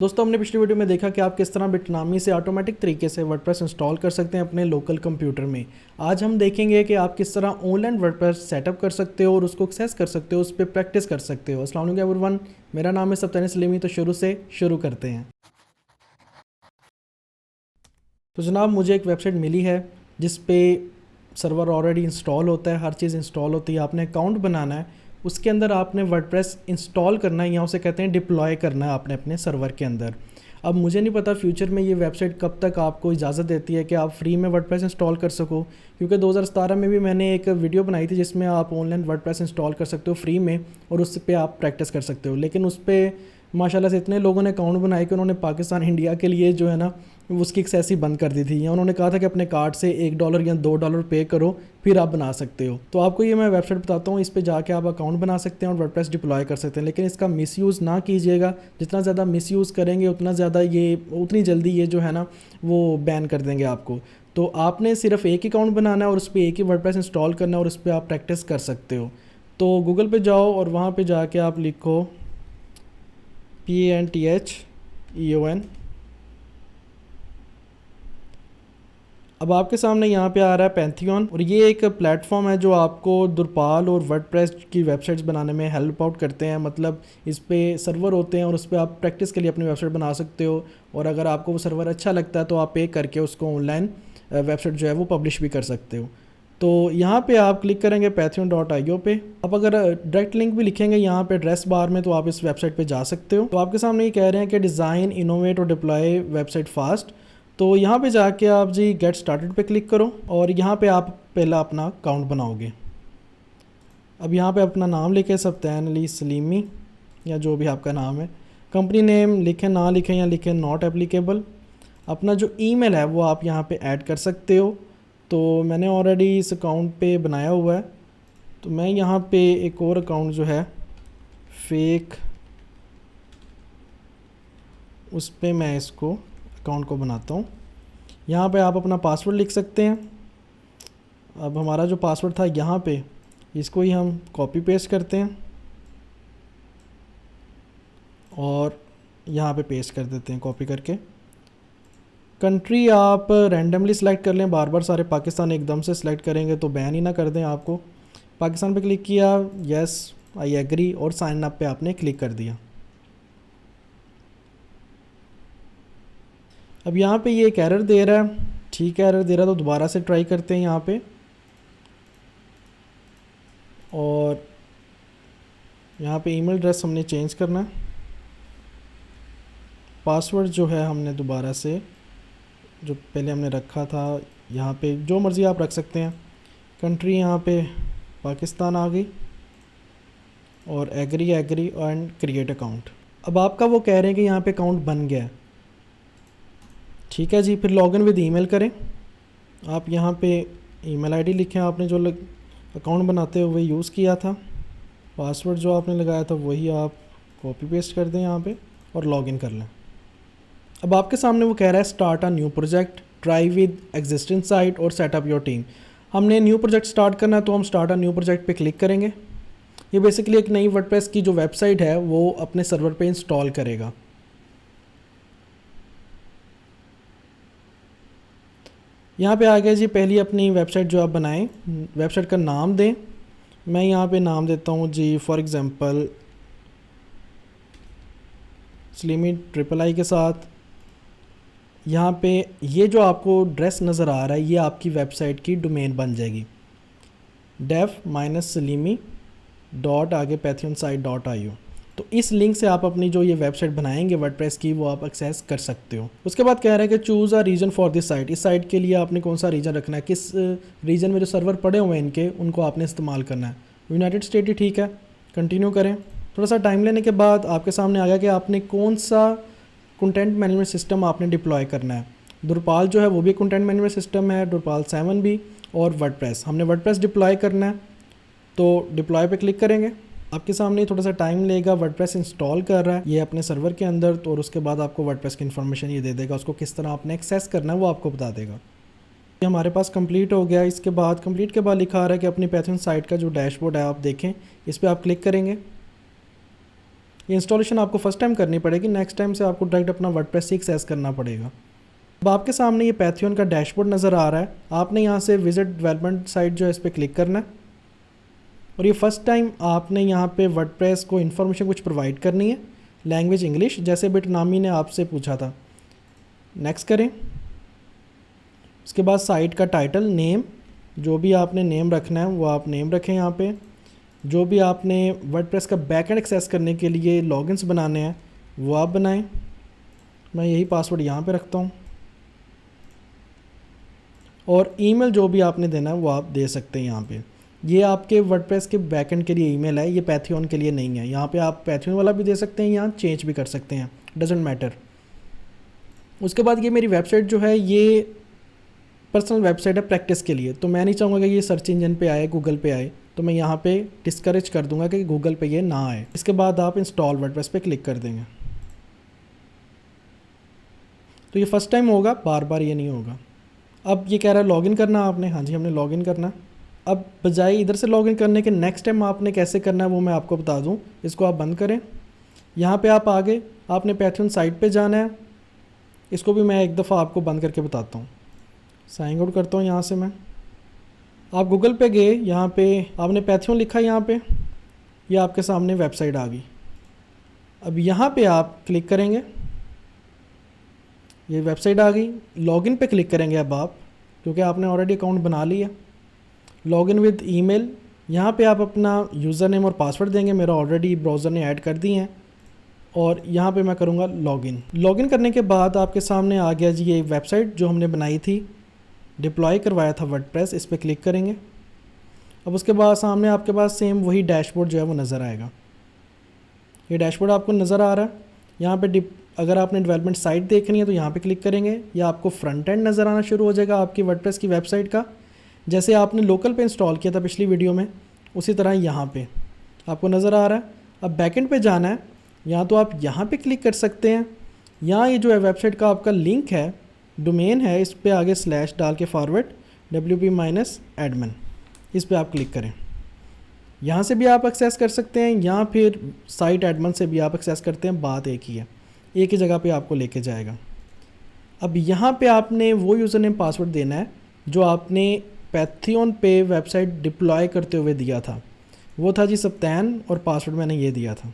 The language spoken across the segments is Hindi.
दोस्तों, हमने पिछली वीडियो में देखा कि आप किस तरह बिटनामी से ऑटोमेटिक तरीके से वर्डप्रेस इंस्टॉल कर सकते हैं अपने लोकल कंप्यूटर में। आज हम देखेंगे कि आप किस तरह ऑनलाइन वर्डप्रेस सेटअप कर सकते हो और उसको एक्सेस कर सकते हो, उस पर प्रैक्टिस कर सकते हो। अस्सलाम वालेकुम एवरीवन, मेरा नाम है सब्तानी सलीमी। तो शुरू से शुरू करते हैं। तो जनाब, मुझे एक वेबसाइट मिली है जिस पे सर्वर ऑलरेडी इंस्टॉल होता है, हर चीज़ इंस्टॉल होती है। आपने अकाउंट बनाना है, उसके अंदर आपने वर्डप्रेस इंस्टॉल करना है, या उसे कहते हैं डिप्लॉय करना है आपने अपने सर्वर के अंदर। अब मुझे नहीं पता फ्यूचर में ये वेबसाइट कब तक आपको इजाज़त देती है कि आप फ्री में वर्डप्रेस इंस्टॉल कर सको, क्योंकि 2017 में भी मैंने एक वीडियो बनाई थी जिसमें आप ऑनलाइन वर्डप्रेस इंस्टॉल कर सकते हो फ्री में और उस पर आप प्रैक्टिस कर सकते हो। लेकिन उस पर माशाल्लाह से इतने लोगों ने अकाउंट बनाए कि उन्होंने पाकिस्तान इंडिया के लिए जो है ना उसकी एक्सेस ही बंद कर दी थी, या उन्होंने कहा था कि अपने कार्ड से $1 या $2 पे करो फिर आप बना सकते हो। तो आपको ये मैं वेबसाइट बताता हूँ, इस पे जाके आप अकाउंट बना सकते हैं और वर्डप्रेस डिप्लॉय कर सकते हैं। लेकिन इसका मिसयूज़ ना कीजिएगा, जितना ज़्यादा मिसयूज़ करेंगे उतनी जल्दी ये जो है ना वो बैन कर देंगे आपको। तो आपने सिर्फ एक ही अकाउंट बनाना है और उस पर एक ही वर्डप्रेस इंस्टॉल करना है और उस पर आप प्रैक्टिस कर सकते हो। तो गूगल पे जाओ और वहाँ पे जाके आप लिखो PANTHEON। अब आपके सामने यहाँ पे आ रहा है पैंथियन, और ये एक प्लेटफॉर्म है जो आपको दुरपाल और वर्डप्रेस की वेबसाइट्स बनाने में हेल्प आउट करते हैं। मतलब इस पे सर्वर होते हैं और उस पर आप प्रैक्टिस के लिए अपनी वेबसाइट बना सकते हो, और अगर आपको वो सर्वर अच्छा लगता है तो आप पे करके उसको ऑनलाइन वेबसाइट जो है वो पब्लिश भी कर सकते हो। तो यहाँ पे आप क्लिक करेंगे patreon.io पे। अब अगर डायरेक्ट लिंक भी लिखेंगे यहाँ पे एड्रेस बार में तो आप इस वेबसाइट पे जा सकते हो। तो आपके सामने ये कह रहे हैं कि डिज़ाइन, इनोवेट और डिप्लॉय वेबसाइट फास्ट। तो यहाँ पे जाके आप जी गेट स्टार्टेड पे क्लिक करो और यहाँ पे आप पहला अपना अकाउंट बनाओगे। अब यहाँ पे अपना नाम लिखें, सब्तान अली सलीमी, या जो भी आपका नाम है। कंपनी नेम लिखें, ना लिखें या लिखें नॉट एप्लीकेबल। अपना जो ईमेल है वो आप यहाँ पे ऐड कर सकते हो। तो मैंने ऑलरेडी इस अकाउंट पे बनाया हुआ है, तो मैं यहाँ पे एक और अकाउंट जो है फेक, उस पे मैं इसको अकाउंट को बनाता हूँ। यहाँ पे आप अपना पासवर्ड लिख सकते हैं। अब हमारा जो पासवर्ड था यहाँ पे, इसको ही हम कॉपी पेस्ट करते हैं और यहाँ पे पेस्ट कर देते हैं कॉपी करके। कंट्री आप रैंडमली सेलेक्ट कर लें, बार बार सारे पाकिस्तान एकदम से सेलेक्ट करेंगे तो बैन ही ना कर दें आपको। पाकिस्तान पे क्लिक किया, यस आई एग्री, और साइन अप पे आपने क्लिक कर दिया। अब यहाँ पे ये एक एरर दे रहा है, ठीक है एरर दे रहा है तो दोबारा से ट्राई करते हैं यहाँ पे। और यहाँ पे ईमेल एड्रेस हमने चेंज करना है, पासवर्ड जो है हमने दोबारा से जो पहले हमने रखा था यहाँ पे जो मर्ज़ी आप रख सकते हैं। कंट्री यहाँ पे पाकिस्तान आ गई, और agree agree and create account. अब आपका वो कह रहे हैं कि यहाँ पे अकाउंट बन गया है, ठीक है जी। फिर लॉगिन विद ईमेल करें। आप यहाँ पे ईमेल आईडी लिखें, आपने जो अकाउंट बनाते हुए यूज़ किया था। पासवर्ड जो आपने लगाया था वही आप कॉपी पेस्ट कर दें यहाँ पे और लॉगिन कर लें। अब आपके सामने वो कह रहा है start a new project, try with existing site और सेटअप योर टीम। हमने न्यू प्रोजेक्ट स्टार्ट करना है तो हम स्टार्ट अ न्यू प्रोजेक्ट पे क्लिक करेंगे। ये बेसिकली एक नई वर्डप्रेस की जो वेबसाइट है वो अपने सर्वर पे इंस्टॉल करेगा। यहाँ पे आ गया जी, पहली अपनी वेबसाइट जो आप बनाएं, वेबसाइट का नाम दें। मैं यहाँ पे नाम देता हूँ जी फॉर एग्ज़ाम्पल सलीमी III के साथ। यहाँ पे ये जो आपको ड्रेस नज़र आ रहा है ये आपकी वेबसाइट की डोमेन बन जाएगी, def-salimi डॉट आगे pathionsite.io। तो इस लिंक से आप अपनी जो ये वेबसाइट बनाएंगे वर्डप्रेस की वो आप एक्सेस कर सकते हो। उसके बाद कह रहा है कि choose a region for this site. इस साइट के लिए आपने कौन सा रीजन रखना है, किस रीजन में जो सर्वर पड़े हुए हैं इनके उनको आपने इस्तेमाल करना है। यूनाइटेड स्टेट ही ठीक है, कंटिन्यू करें। थोड़ा सा टाइम लेने के बाद आपके सामने आ गया कि आपने कौन सा कंटेंट मैनेजमेंट सिस्टम आपने डिप्लॉय करना है। दुरपाल जो है वो भी कंटेंट मैनेजमेंट सिस्टम है, दुरपाल 7 भी, और वर्डप्रेस। हमने वर्डप्रेस डिप्लॉय करना है तो डिप्लॉय पे क्लिक करेंगे। आपके सामने थोड़ा सा टाइम लेगा, वर्डप्रेस इंस्टॉल कर रहा है ये अपने सर्वर के अंदर, तो और उसके बाद आपको वर्डप्रेस की इन्फॉर्मेशन ये दे देगा, उसको किस तरह आपने एक्सेस करना है वो आपको बता देगा। ये हमारे पास कंप्लीट हो गया। इसके बाद कंप्लीट के बाद लिखा आ रहा है कि अपनी पैथियन साइट का जो डैशबोर्ड है आप देखें, इस पर आप क्लिक करेंगे। ये इंस्टॉलेशन आपको फर्स्ट टाइम करनी पड़ेगी, नेक्स्ट टाइम से आपको डायरेक्ट अपना वर्डप्रेस एक्सेस करना पड़ेगा। अब आपके सामने ये पैथियन का डैशबोर्ड नज़र आ रहा है। आपने यहाँ से विजिट डेवलपमेंट साइट जो है इस पर क्लिक करना है और ये फर्स्ट टाइम आपने यहाँ पे वर्डप्रेस को इन्फॉर्मेशन कुछ प्रोवाइड करनी है, लैंग्वेज इंग्लिश, जैसे बिटनामी ने आपसे पूछा था। नेक्स्ट करें। उसके बाद साइट का टाइटल, नेम, जो भी आपने नेम रखना है वो आप नेम रखें। यहाँ पे जो भी आपने वर्डप्रेस का बैकएंड एक्सेस करने के लिए लॉगिन्स बनाने हैं वो आप बनाएं। मैं यही पासवर्ड यहाँ पे रखता हूँ और ईमेल जो भी आपने देना है वो आप दे सकते हैं यहाँ पे। ये आपके वर्डप्रेस के बैकएंड के लिए ईमेल है, ये पैथियन के लिए नहीं है। यहाँ पे आप पैथियन वाला भी दे सकते हैं, यहाँ चेंज भी कर सकते हैं, डजेंट मैटर। उसके बाद ये मेरी वेबसाइट जो है ये पर्सनल वेबसाइट है प्रैक्टिस के लिए, तो मैं नहीं चाहूँगा कि ये सर्च इंजन पे आए, गूगल पे आए, तो मैं यहाँ पे डिस्करेज कर दूंगा कि गूगल पे ये ना आए। इसके बाद आप इंस्टॉल वर्डप्रेस पे क्लिक कर देंगे। तो ये फर्स्ट टाइम होगा, बार बार ये नहीं होगा। अब ये कह रहा है लॉगिन करना आपने, हाँ जी हमने लॉगिन करना। अब बजाय इधर से लॉगिन करने के नेक्स्ट टाइम आपने कैसे करना है वो मैं आपको बता दूँ। इसको आप बंद करें, यहाँ पे आप आगे आपने पैथियन साइट पे जाना है। इसको भी मैं एक दफ़ा आपको बंद करके बताता हूँ। साइन आउट करता हूँ यहाँ से मैं। आप गूगल पे गए, यहाँ पे आपने पैथियन लिखा, यहाँ पे ये आपके सामने वेबसाइट आ गई। अब यहाँ पे आप क्लिक करेंगे, ये वेबसाइट आ गई। लॉगिन पे क्लिक करेंगे अब आप, क्योंकि आपने ऑलरेडी अकाउंट बना लिया। लॉगिन विद ईमेल, यहाँ पे आप अपना यूज़र नेम और पासवर्ड देंगे, मेरा ऑलरेडी ब्राउज़र ने ऐड कर दिए हैं। और यहाँ पे मैं करूँगा लॉगिन। लॉगिन करने के बाद आपके सामने आ गया जी ये वेबसाइट जो हमने बनाई थी, डिप्लॉय करवाया था वर्डप्रेस, इस पर क्लिक करेंगे। अब उसके बाद सामने आपके पास सेम वही डैशबोर्ड जो है वो नज़र आएगा। ये डैशबोर्ड आपको नज़र आ रहा है। यहाँ पे अगर आपने डेवलपमेंट साइट देखनी है तो यहाँ पे क्लिक करेंगे, या आपको फ्रंट एंड नज़र आना शुरू हो जाएगा आपकी वर्डप्रेस की वेबसाइट का, जैसे आपने लोकल पे इंस्टॉल किया था पिछली वीडियो में, उसी तरह यहाँ पे आपको नज़र आ रहा है। अब बैकएंड पे जाना है, या तो आप यहाँ पे क्लिक कर सकते हैं, या ये जो है वेबसाइट का आपका लिंक है, डोमेन है, इस पे आगे स्लैश डाल के फॉरवर्ड wp-admin, इस पे आप क्लिक करें। यहाँ से भी आप एक्सेस कर सकते हैं, या फिर साइट एडमिन से भी आप एक्सेस करते हैं, बात एक ही है, एक ही जगह पे आपको लेके जाएगा। अब यहाँ पे आपने वो यूज़र नेम पासवर्ड देना है जो आपने पैथियन पे वेबसाइट डिप्लॉय करते हुए दिया था। वो था जी सप्तान, और पासवर्ड मैंने ये दिया था।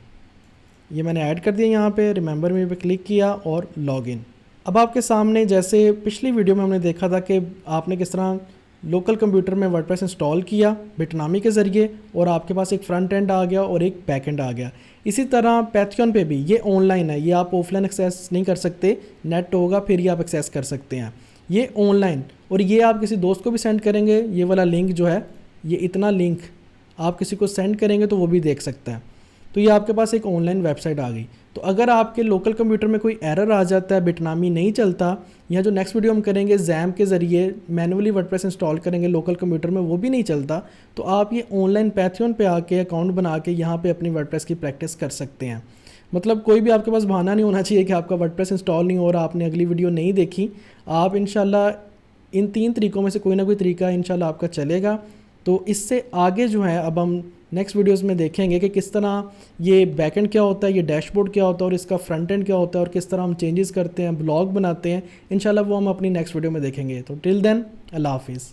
ये मैंने ऐड कर दिया यहाँ पे, रिमेंबर मी पे क्लिक किया और लॉगिन। अब आपके सामने जैसे पिछली वीडियो में हमने देखा था कि आपने किस तरह लोकल कंप्यूटर में वर्डप्रेस इंस्टॉल किया बिटनामी के ज़रिए, और आपके पास एक फ्रंट एंड आ गया और एक बैक एंड आ गया। इसी तरह पैथियन पे भी ये ऑनलाइन है, ये आप ऑफलाइन एक्सेस नहीं कर सकते, नेट होगा फिर ही आप एक्सेस कर सकते हैं। ये ऑनलाइन, और ये आप किसी दोस्त को भी सेंड करेंगे, ये वाला लिंक जो है, ये इतना लिंक आप किसी को सेंड करेंगे तो वो भी देख सकता है। तो ये आपके पास एक ऑनलाइन वेबसाइट आ गई। तो अगर आपके लोकल कंप्यूटर में कोई एरर आ जाता है, बिटनामी नहीं चलता, या जो नेक्स्ट वीडियो हम करेंगे जैम्प के ज़रिए मैनुअली वर्डप्रेस इंस्टॉल करेंगे लोकल कंप्यूटर में, वो भी नहीं चलता, तो आप ये ऑनलाइन पैथियन पे आके अकाउंट बना के यहाँ पे अपनी वर्डप्रेस की प्रैक्टिस कर सकते हैं। मतलब कोई भी आपके पास बहाना नहीं होना चाहिए कि आपका वर्डप्रेस इंस्टॉल नहीं हो रहा, आपने अगली वीडियो नहीं देखी। आप इंशाल्लाह इन 3 तरीक़ों में से कोई ना कोई तरीका इंशाल्लाह आपका चलेगा। तो इससे आगे जो है अब हम नेक्स्ट वीडियोस में देखेंगे कि किस तरह ये बैकएंड क्या होता है, ये डैशबोर्ड क्या होता है, और इसका फ्रंट एंड क्या होता है, और किस तरह हम चेंजेस करते हैं, ब्लॉग बनाते हैं। इंशाल्लाह वो हम अपनी नेक्स्ट वीडियो में देखेंगे। तो टिल देन, अल्लाह हाफिज़।